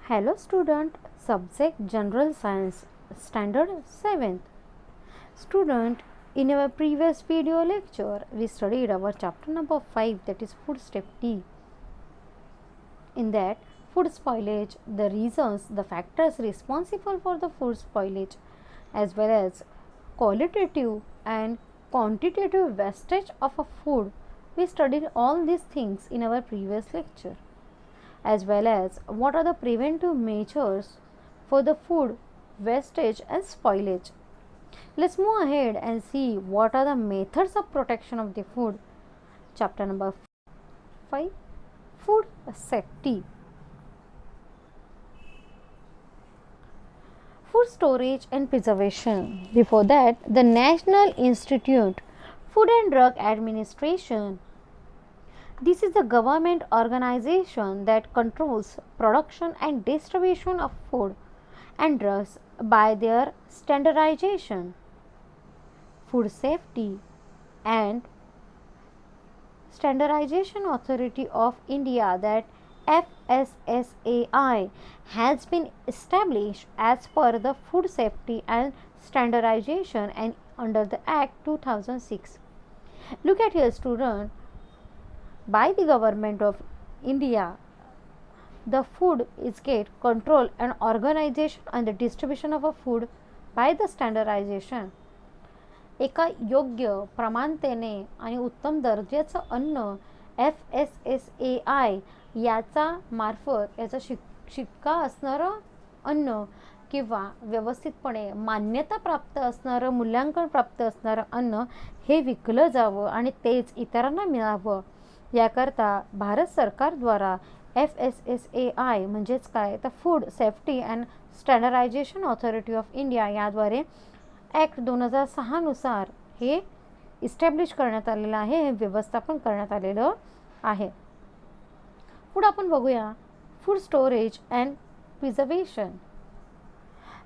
Hello student, subject General Science, Standard 7th. Student, in our previous video lecture, we studied our chapter number 5, that is food safety. In that, food spoilage, the reasons, the factors responsible for the food spoilage, as well as qualitative and quantitative wastage of a food. We studied all these things in our previous lecture, as well as what are the preventive measures for the food wastage and spoilage. Let's move ahead and see what are the methods of protection of the food. Chapter number 5, food safety. Food storage and preservation. Before that, the National Institute Food and Drug Administration. This is a government organization that controls production and distribution of food and drugs by their standardization. Food Safety and Standardization Authority of India, that FSSAI, has been established as per the Food Safety and Standardization and under the Act 2006. Look at here student, by the government of India, the food is get control and organization and the distribution of a food by the standardization. एका योग्य प्रमाणतेने आणि उत्तम दर्जाचं अन्न FSSAI याचा मार्फत याचा शिक्का असणारं अन्न किंवा व्यवस्थितपणे मान्यता प्राप्त असणारं मूल्यांकन प्राप्त असणारं अन्न हे विकलं जावं आणि तेच इतरांना मिळावं याकरता भारत सरकारद्वारा FSSAI म्हणजेच काय तर food safety and standardization authority of India याद्वारे ॲक्ट 2006 नुसार हे इस्टॅब्लिश करण्यात आलेलं आहे, हे व्यवस्थापन करण्यात आलेलं आहे. पुढे आपण बघूया food storage and preservation.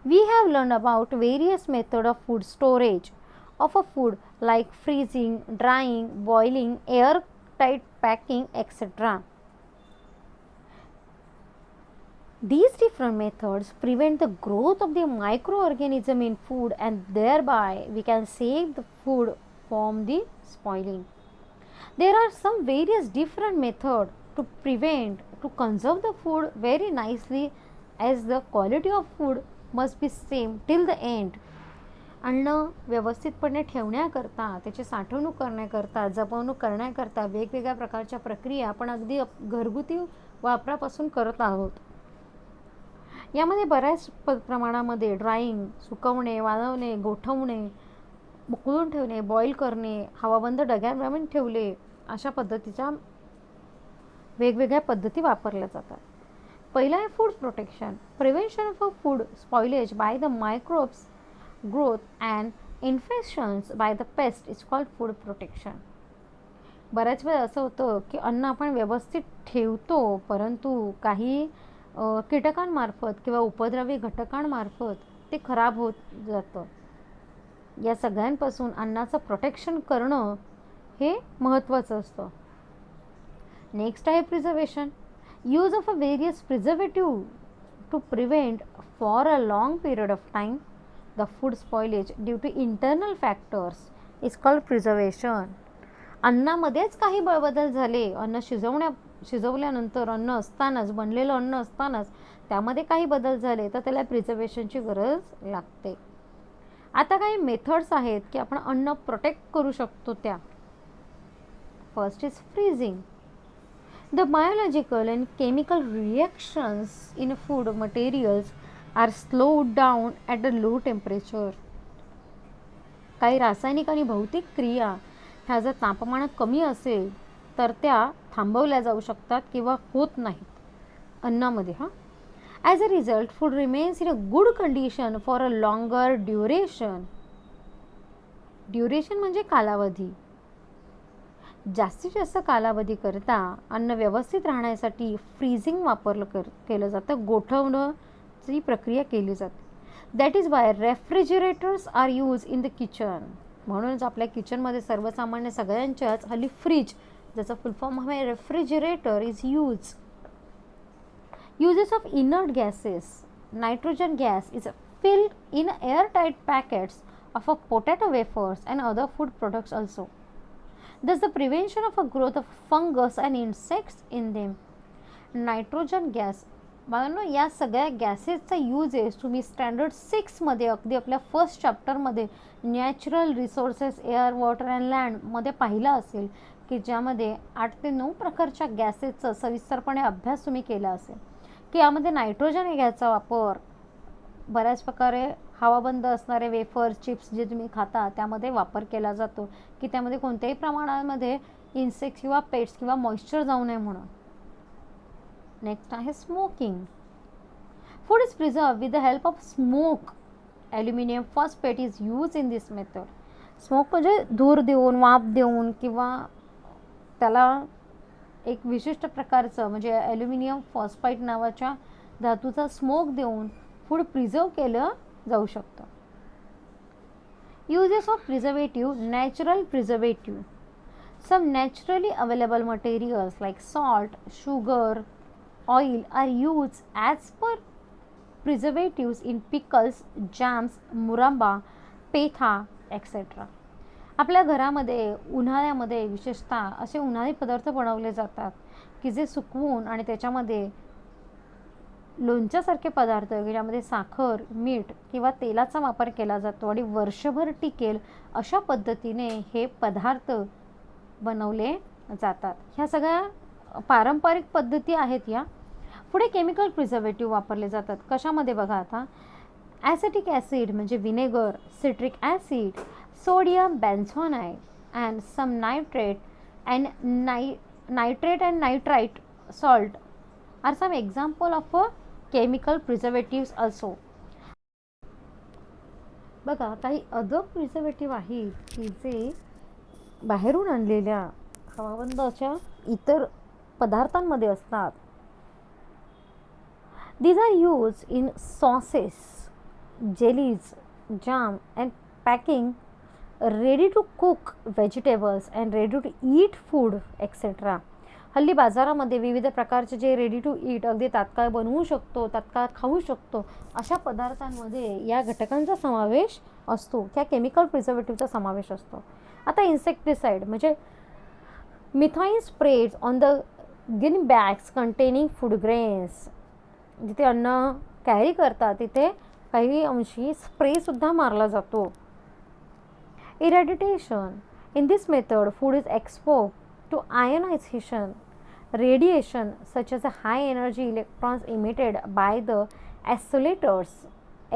We have learned about various methods of food storage of a food like freezing, drying, boiling, airtight packing, etc. These different methods prevent the growth of the microorganism in food and thereby we can save the food from the spoiling. There are some various different methods to conserve the food very nicely as the quality of food must be same till the end. अन्न व्यवस्थितपणे ठेवण्याकरता, त्याची साठवणूक करण्याकरता, जपवणूक करण्याकरता वेगवेगळ्या प्रकारच्या प्रक्रिया आपण अगदी घरगुती वापरापासून करत आहोत. यामध्ये बऱ्याच प्रमाणामध्ये ड्राईंग, सुकवणे, वाळवणे, गोठवणे, उकळून ठेवणे, बॉईल करणे, हवाबंद डग्यांमध्ये ठेवले, अशा पद्धतीच्या वेगवेगळ्या पद्धती वापरल्या जातात. पहिला आहे food protection. Prevention of food spoilage by the microbes growth and infections by the paste is called food protection. बऱ्याच वेळा असं होतं की अन्न आपण व्यवस्थित ठेवतो परंतु काही कीटकांमार्फत किंवा उपद्रवी घटकांमार्फत ते खराब होत जातं. या सगळ्यांपासून अन्नाचं प्रोटेक्शन करणं हे महत्त्वाचं असतं. नेक्स्ट आहे preservation. Use of a various preservative to prevent for a long period of time the food spoilage due to internal factors is called preservation. अन्नामध्येच काही बदल झाले, अन्न शिजवल्यानंतर अन्न असतानाच, बनलेलं अन्न असतानाच त्यामध्ये काही बदल झाले तर त्याला प्रिझर्वेशनची गरज लागते. आता काही मेथड्स आहेत की आपण अन्न प्रोटेक्ट करू शकतो त्या. First is freezing. The biological and chemical reactions in food materials are slowed down at a low temperature. काही रासायनिक आणि भौतिक क्रिया ह्या जर तापमान कमी असेल तर त्या थांबवल्या जाऊ शकतात किंवा होत नाहीत अन्नामध्ये. As a result food remains in a good condition for a longer duration. Duration म्हणजे कालावधी. जास्तीत जास्त कालावधीकरता अन्न व्यवस्थित राहण्यासाठी फ्रीजिंग केलं जातं, गोठवण्याची प्रक्रिया केली जाते. That is why refrigerators are use in the kitchen. म्हणूनच आपल्या किचनमध्ये सर्वसामान्य सगळ्यांच्याच हल्ली फ्रीज, ज्याचा फुल फॉर्म आहे refrigerator, is use. Uses of inert gases. Nitrogen gas is filled in airtight packets of a potato wafers and other food products also. Thus, the prevention of a growth of fungus and insects in them. Nitrogen gas बाळांनो, या सगळ्या गॅसेसचा uses तुम्ही standard 6मध्ये अगदी आपल्या first चॅप्टरमध्ये natural resources air water and लँडमध्ये पाहिला असेल, की ज्यामध्ये 8 ते 9 प्रकारच्या गॅसेसचा सविस्तरपणे अभ्यास तुम्ही केला असेल, की यामध्ये नायट्रोजन या गॅसचा वापर बऱ्याच प्रकारे हवाबंद असणारे वेफर चिप्स जे तुम्ही खाता त्यामध्ये वापर केला जातो, की त्यामध्ये कोणत्याही प्रमाणामध्ये इन्सेक्ट्स किंवा पेट्स किंवा मॉइश्चर जाऊ नये म्हणून. नेक्स्ट आहे smoking. Food is preserve with the help of smoke. Aluminium phosphate is use in this method. Smoke म्हणजे धूर देऊन, वाफ देऊन किंवा त्याला एक विशिष्ट प्रकारचं म्हणजे ॲल्युमिनियम फॉस्फाईट नावाच्या धातूचा स्मोक देऊन फूड प्रिझर्व केलं जाऊ शकतं. Uses of preservative. Natural preservative. Some naturally available materials like salt, sugar, oil are used as per preservatives in pickles, jams, muramba, petha etc. आपल्या घरामध्ये उन्हाळ्यामध्ये विशेषतः असे उन्हाळी पदार्थ बनवले जातात की जे सुकवून आणि त्याच्यामध्ये लोणच्यासारखे पदार्थ ज्यामध्ये साखर, मीठ किंवा तेलाचा वापर केला जातो आणि वर्षभर टिकेल अशा पद्धतीने हे पदार्थ बनवले जातात. ह्या सगळ्या पारंपरिक पद्धती आहेत. या पुढे केमिकल प्रिझर्वेटिव्ह वापरले जातात. कशामध्ये बघा आता, ॲसिटिक ॲसिड म्हणजे vinegar, citric acid, sodium benzoate and some nitrate and nitrate and nitrite salt are some example of chemical preservatives also. बघा काही अदर प्रिझर्वेटिव्ह आहेत की जे बाहेरून आणलेल्या हवाबंद अशा इतर पदार्थांमध्ये असतात. These are used in sauces, jellies, jam and packing ready to cook vegetables and ready to eat food etc. हल्ली बाजारामध्ये विविध प्रकारचे जे रेडी टू ईट अगदी तात्काळ बनवू शकतो, तात्काळ खाऊ शकतो अशा पदार्थांमध्ये या घटकांचा समावेश असतो, त्या केमिकल प्रिझर्वेटिव्हचा समावेश असतो. आता इन्सेक्टिसाइड म्हणजे मिथाइन स्प्रेज ऑन द गिन बॅग्स कंटेनिंग फूड ग्रेन्स. जिथे अन्न कॅरी करतात तिथे काही अंशी स्प्रेसुद्धा मारला जातो. Irradiation. In this method food is expose to ionization radiation such as the high energy electrons emitted by the oscillators,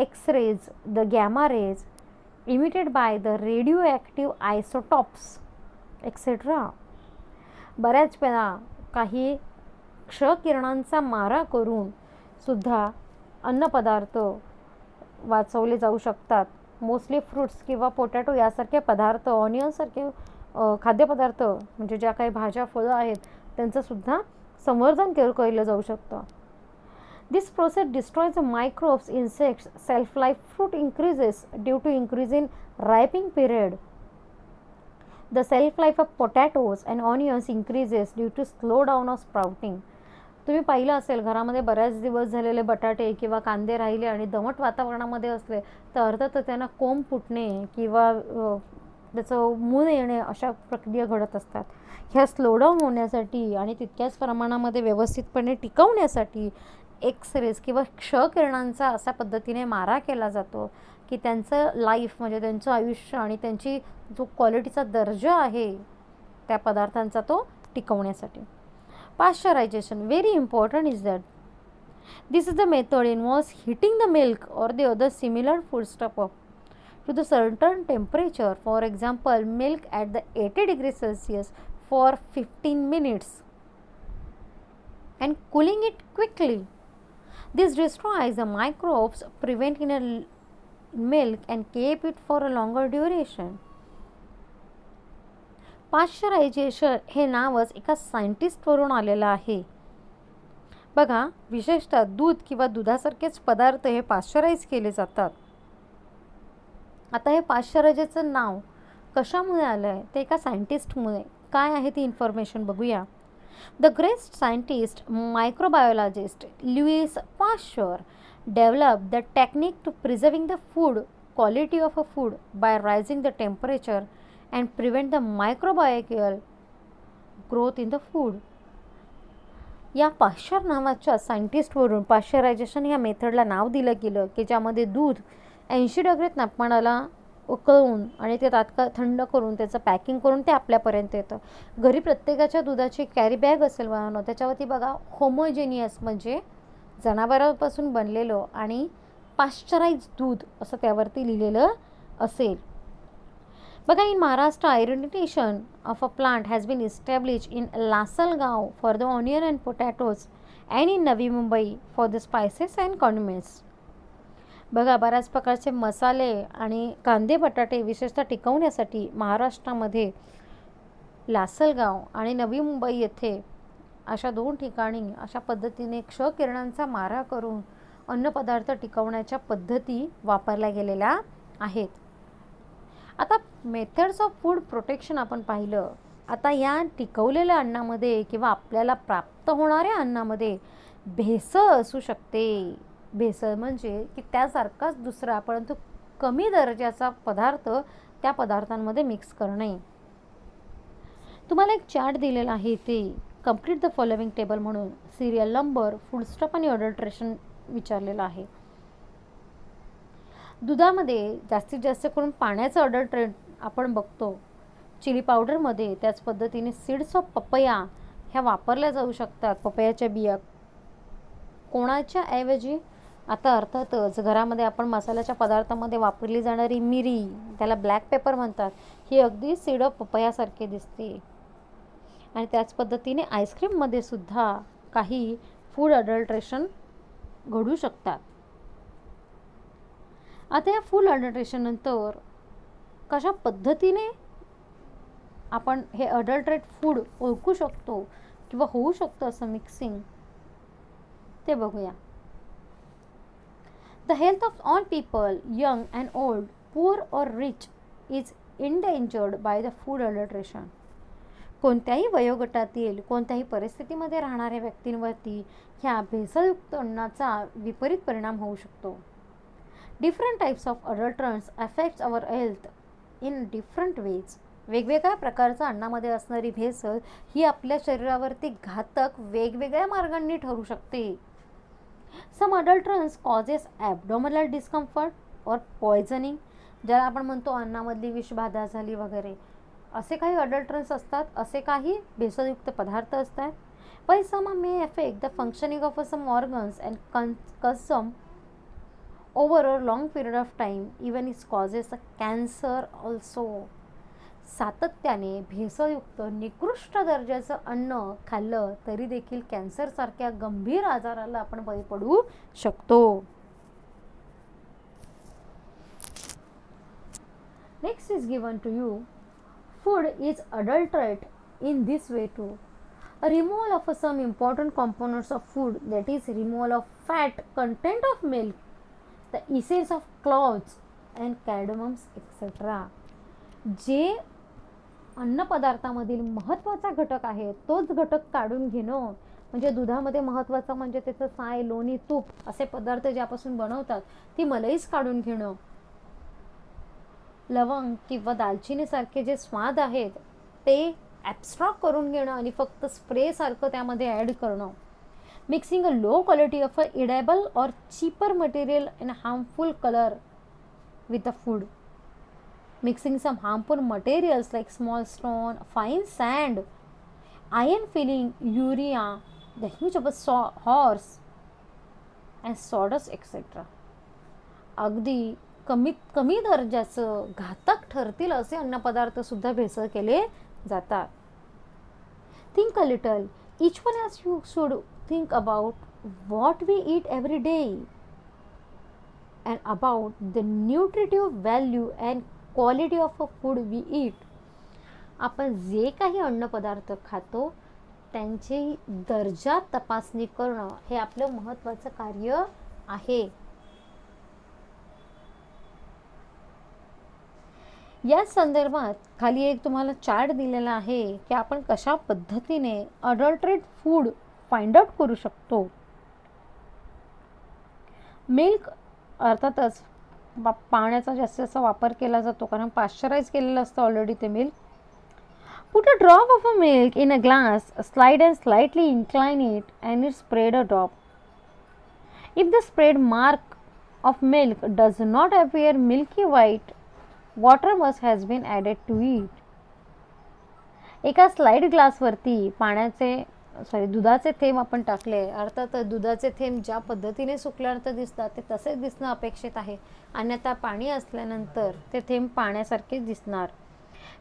X-rays, the gamma rays emitted by the radioactive isotopes etc. बऱ्याच वेळा काही क्ष किरणांचा मारा करून सुद्धा अन्नपदार्थ वाचवले जाऊ शकतात. मोस्टली फ्रूट्स किंवा पोटॅटो यासारखे पदार्थ, ऑनियनसारखे खाद्यपदार्थ म्हणजे ज्या काही भाज्या फळं आहेत त्यांचंसुद्धा संवर्धन केलं जाऊ शकतं. This process destroys the microbes, insects, self life. Fruit increases due to increase in ripening period. The self life of potatoes and onions increases due to slow down of sprouting. तुम्ही पाहिलं असेल घरामध्ये बऱ्याच दिवस झालेले बटाटे किंवा कांदे राहिले आणि दमट वातावरणामध्ये असले तर अर्थातच त्यांना कोंब फुटणे किंवा त्याचं मूळ येणे अशा प्रक्रिया घडत असतात. ह्या स्लोडाऊन होण्यासाठी आणि तितक्याच प्रमाणामध्ये व्यवस्थितपणे टिकवण्यासाठी एक्सरेज किंवा क्ष किरणांचा अशा पद्धतीने मारा केला जातो की त्यांचं लाईफ म्हणजे त्यांचं आयुष्य आणि त्यांची जो क्वालिटीचा दर्जा आहे त्या पदार्थांचा तो टिकवण्यासाठी. Pasteurization. Very important is that this is the method involves heating the milk or the other similar food stuff up to the certain temperature, for example milk at the 80 degrees Celsius for 15 minutes and cooling it quickly. This destroys the microbes present in a milk and keep it for a longer duration. Pasteurisation हे नावच एका सायंटिस्टवरून आलेलं आहे. बघा विशेषतः दूध किंवा दुधासारखेच पदार्थ हे पाश्चराईज केले जातात. आता हे पाश्चरायझेशनचं नाव कशामुळे आलं आहे ते एका सायंटिस्टमुळे. काय आहे ती इन्फॉर्मेशन बघूया. The great scientist, microbiologist Louis Pasteur developed the technique to preserving the food quality of a food by raising the temperature and prevent the microbial growth in the food. या पाश्चर नावाच्या सायंटिस्टवरून pasteurisation या मेथडला नाव दिलं गेलं की ज्यामध्ये दूध 80 degree तापमानाला उकळून आणि ते तात्काळ थंड करून त्याचं पॅकिंग करून ते आपल्यापर्यंत येतं. घरी प्रत्येकाच्या दुधाची कॅरी बॅग असेल वाहनं, त्याच्यावरती बघा होमोजेनियस म्हणजे जनावरांपासून बनलेलं आणि पाश्चराइज दूध असं त्यावरती लिहिलेलं असेल. बघा, in Maharashtra identification of a plant has been establish in Lasalgaon for the onion and potatoes and in Navi Mumbai for the spices and condiments. बघा, बऱ्याच प्रकारचे मसाले आणि कांदे बटाटे विशेषतः टिकवण्यासाठी महाराष्ट्रामध्ये लासलगाव आणि नवी मुंबई येथे अशा 2 ठिकाणी अशा पद्धतीने क्ष किरणांचा मारा करून अन्नपदार्थ टिकवण्याच्या पद्धती वापरल्या गेलेल्या आहेत. आता मेथड्स ऑफ फूड प्रोटेक्शन आपण पाहिलं. आता या टिकवलेल्या अन्नामध्ये किंवा आपल्याला प्राप्त होणाऱ्या अन्नामध्ये भेसळ असू शकते. भेसळ म्हणजे की त्यासारखाच दुसरा परंतु कमी दर्जाचा पदार्थ त्या पदार्थांमध्ये मिक्स करणे. तुम्हाला एक चार्ट दिलेला आहे, ते कंप्लीट द फॉलोइंग टेबल म्हणून सिरियल नंबर, फूड स्टॉप आणि अडल्ट्रेशन विचारलेलं आहे. दुधामध्ये जास्तीत जास्त करून पाण्याचं अडल्ट्रेट आपण बघतो. चिली पावडरमध्ये त्याच पद्धतीने सीड्स ऑफ पपया ह्या वापरल्या जाऊ शकतात. पपयाच्या बिया कोणाच्या ऐवजी, आता अर्थातच घरामध्ये आपण मसाल्याच्या पदार्थामध्ये वापरली जाणारी मिरी, त्याला ब्लॅक पेपर म्हणतात, ही अगदी सीड ऑफ पपयासारखे दिसते. आणि त्याच पद्धतीने आईस्क्रीममध्ये सुद्धा काही फूड अडल्ट्रेशन घडू शकतात. आता या फूड अडल्ट्रेशन नंतर कशा पद्धतीने आपण हे अडल्ट्रेट फूड ओळखू शकतो किंवा होऊ शकतं असं मिक्सिंग, ते बघूया. The health of all people, young and old, poor or rich, is endangered by the food adulteration. कोणत्याही वयोगटातील कोणत्याही परिस्थितीमध्ये राहणाऱ्या व्यक्तींवरती ह्या भेसळयुक्त अन्नाचा विपरीत परिणाम होऊ शकतो. Different types of adulterants affects our health in different ways. वेगवेगळ्या प्रकारचा अन्नामध्ये असणारी भेसळ ही आपल्या शरीरावरती घातक वेगवेगळ्या मार्गांनी ठरू शकते. सम अडल्ट्रंट्स कॉजेस ॲबडॉमिनल डिस्कम्फर्ट और पॉयझनिंग, ज्याला आपण म्हणतो अन्नामधली विषबाधा झाली वगैरे, असे काही अडल्ट्रंट्स असतात, असे काही भेसळयुक्त पदार्थ असतात. पण some may affect the functioning of some organs and consume over a long period of time, even it causes a cancer also. सातत्याने भेसळयुक्त निकृष्ट दर्जाचं अन्न खाल्लं तरी देखील कॅन्सर सारख्या गंभीर आजाराला आपण बळी पडू शकतो. Next is given to you, food is adulterate in this way too. A removal of some important components of food, that is removal of fat content of milk, the essence of cloves and cardamoms etc. जे अन्नपदार्थामधील महत्त्वाचा घटक आहे तोच घटक काढून घेणं, म्हणजे दुधामध्ये महत्त्वाचा म्हणजे त्याचं साय, लोणी, तूप असे पदार्थ ज्यापासून बनवतात ती मलईच काढून घेणं. लवंग किंवा दालचिनी सारखे जे स्वाद आहेत ते ॲब्स्ट्रॅक्ट करून घेणं आणि फक्त स्प्रे सारखं त्यामध्ये ॲड करणं. Mixing a low quality of a edible or cheaper material and harmful color with the food. Mixing some harmful materials like small stone, fine sand, iron filling, urea, the huge of a horse and sawdust etc. अगदी कमी दर्जाचं घातक ठरतील असे अन्नपदार्थ सुद्धा भेसळ केले जातात. Think a little. Each one as you should think about what we eat every day and about the nutritive value and quality of a food we eat. आपण जे काही अन्नपदार्थ खातो त्यांची दर्जा तपासणी करणं हे आपलं महत्त्वाचं कार्य आहे. या संदर्भात खाली एक तुम्हाला चार्ट दिलेला आहे की आपण कशा पद्धतीने अडल्ट्रेट फूड फाइंड आउट करू शकतो. मिल्क अर्थातच पाण्याचा जास्त वापर केला जातो कारण पाश्चराइज केलेलं असतं ऑलरेडी ते milk. Put a drop of a milk in a glass, slide and slightly incline it and it spread a drop. If the spread mark of milk does not appear milky white, water must has been added to it. एका slide ग्लासवरती दुधाचे थेंब आपण टाकले. अर्थात दुधाचे थेंब ज्या पद्धतीने सुकल्यानंतर दिसतात ते तसेच दिसणं अपेक्षित आहे, अन्यथा पाणी असल्यानंतर ते थेंब पाण्यासारखेच दिसणार.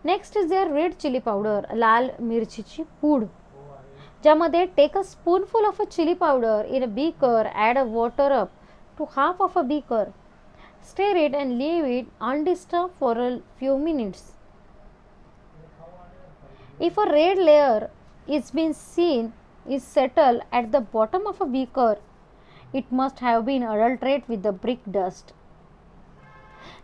Next is there red chilli powder, लाल मिरचीची पूड, ज्यामध्ये take a spoonful of a chilli powder in a beaker, add a water up to half of a beaker, stir it and leave it undisturb for a few minutes. If a red layer is been seen is settled at the bottom of a beaker, it must have been adulterated with the brick dust.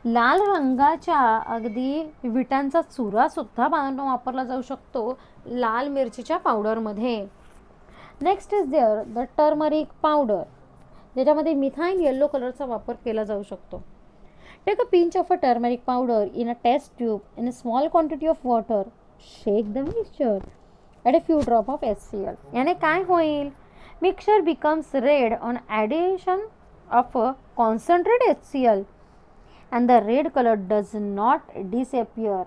लाल रंगाच्या अगदी विटांचा चुरा सुद्धा बांधून वापरला जाऊ शकतो लाल मिरचीच्या पावडरमध्ये. Next is there the turmeric powder, ज्याच्यामध्ये मिथाइल येलो कलरचा वापर केला जाऊ शकतो. Take a pinch of a turmeric powder in a test tube in a small quantity of water, shake the mixture, add a few drop of HCl. याने काय होईल? Mixture becomes red on addition of a concentrate HCl and the red color does not disappear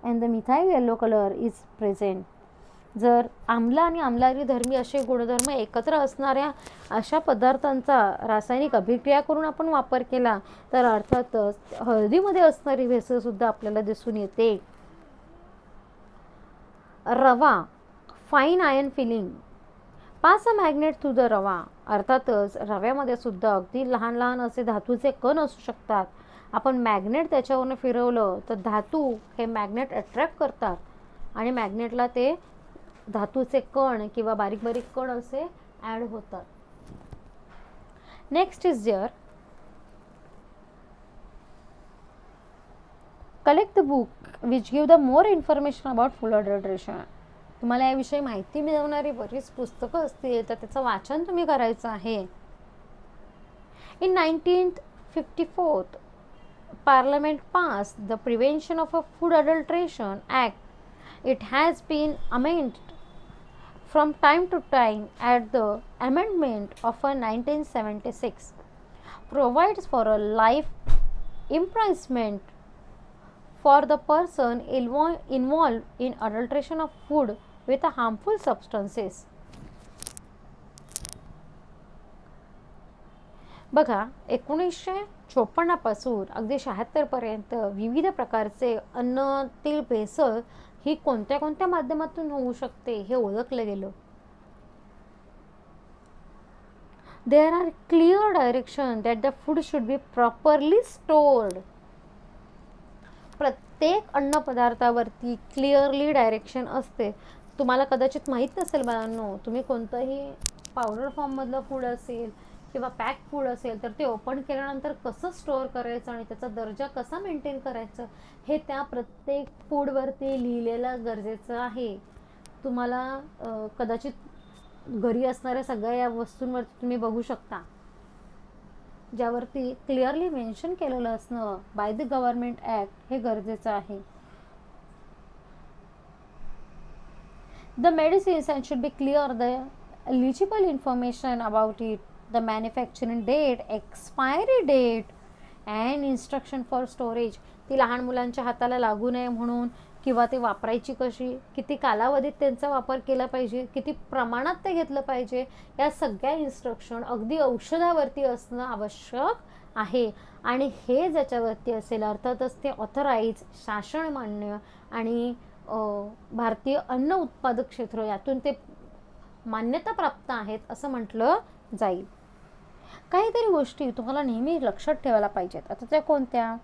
and the methyl yellow color is present. जर आम्ल आणि आम्लारी धर्मी असे गुणधर्म एकत्र असणाऱ्या अशा पदार्थांचा रासायनिक अभिक्रिया करून आपण वापर केला तर अर्थातच हळदीमध्ये असणारी भेसळसुद्धा आपल्याला दिसून येते. Rava, fine iron filing, pass a magnet through the rava. अर्थातच रव्यामध्ये सुद्धा अगदी लहान लहान असे धातूचे कण असू शकतात. आपण मॅग्नेट त्याच्यावरून फिरवलं तर धातू हे मॅग्नेट अट्रॅक्ट करतात आणि मॅग्नेटला ते धातूचे कण किंवा बारीक बारीक कण असे ॲड होतात. Next is there collect the book which give the more information about food adulteration. तुम्हाला याविषयी माहिती मिळवणारी बरीच पुस्तकं असतील तर त्याचं वाचन तुम्ही करायचं आहे. In 1954 Parliament passed the Prevention of a Food Adulteration Act. It has been amended from time to time at the amendment of a 1976 provides for a life imprisonment for the person involved in adulteration of food with a harmful substances. बघा 1954 पासून अगदी 76 पर्यंत विविध प्रकारचे अन्नातील भेसळ ही कोणत्या कोणत्या माध्यमातून होऊ शकते हे ओळखलं गेलं. There are clear direction that the food should be properly stored. प्रत्येक अन्न पदार्थावरती क्लिअरली डायरेक्शन असते. तुम्हाला कदाचित माहीत नसेल बाळांनो, तुम्ही कोणतंही पावडर फॉर्ममधलं फूड असेल किंवा पॅक फूड असेल तर ते ओपन केल्यानंतर कसं स्टोअर करायचं आणि त्याचा दर्जा कसा मेंटेन करायचं हे त्या प्रत्येक फूडवरती लिहिलेलं गरजेचं आहे. तुम्हाला कदाचित घरी असणाऱ्या सगळ्या या वस्तूंवरती तुम्ही बघू शकता ज्यावरती क्लिअरली मेन्शन केलेलं असणं बाय द गव्हर्नमेंट ॲक्ट हे गरजेचं आहे. The medicines and should be clear the eligible information about it, the manufacturing date, expiry date and instruction for storage. ती लहान मुलांच्या हाताला लागू नये म्हणून किंवा ते वापरायची कशी, किती कालावधीत त्यांचा वापर केला पाहिजे, किती प्रमाणात ते घेतलं पाहिजे, या सगळ्या इन्स्ट्रक्शन अगदी औषधावरती असणं आवश्यक आहे. आणि हे ज्याच्यावरती असेल अर्थातच ते ऑथराईज, शासन मान्य आणि भारतीय अन्न उत्पादक क्षेत्र यातून ते मान्यता प्राप्त आहेत असं म्हटलं जाईल. काहीतरी गोष्टी तुम्हाला नेहमी लक्षात ठेवायला पाहिजेत. आता त्या कोणत्या?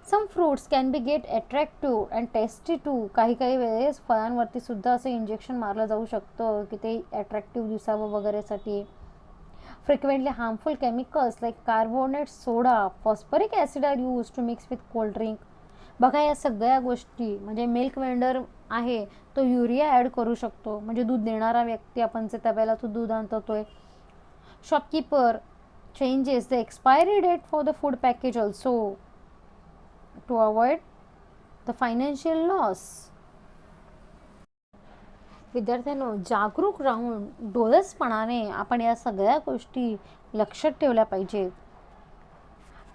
Some fruits can be get attractive and tasty too. काही वेळेस फळांवरती सुद्धा असं इंजेक्शन मारलं जाऊ शकतं की ते अट्रॅक्टिव्ह दिसावं वगैरेसाठी. Frequently harmful chemicals like carbonate soda, phosphoric acid are use to mix with cold drink. बघा या सगळ्या गोष्टी म्हणजे मिल्क वेंडर आहे तो युरिया ॲड करू शकतो, म्हणजे दूध देणारा व्यक्ती आपण जे त्यावेळेला तो दूध आणतोय. Shopkeeper changes the expiry date for the food package also to avoid the financial loss. विद्यार्थ्यांनो, जागरूक राहून डोळसपणाने आपण या सगळ्या गोष्टी लक्षात ठेवल्या पाहिजेत.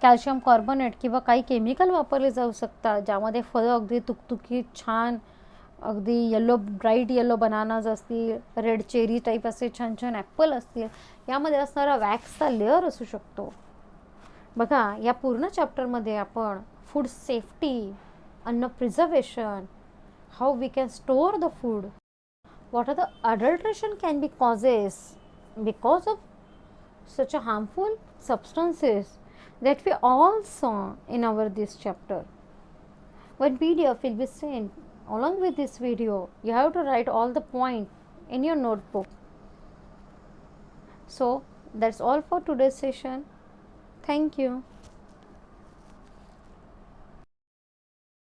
कॅल्शियम कार्बोनेट किंवा काही केमिकल वापरले जाऊ शकतात ज्यामध्ये फळं अगदी तुकतुकीत छान अगदी येलो ब्राईट येलो बनानाज असतील, रेड चेरी टाईप असे छान छान ॲपल असतील, यामध्ये असणारा वॅक्सचा लेअर असू शकतो. बघा या पूर्ण चॅप्टरमध्ये आपण फूड सेफ्टी, अन्न preservation, how we can store the food, what are the adulteration can be causes because of such a harmful substances that we all saw in our this chapter. One PDF will be sent along with this video. You have to write all the point in your notebook. So that's all for today's session. Thank you.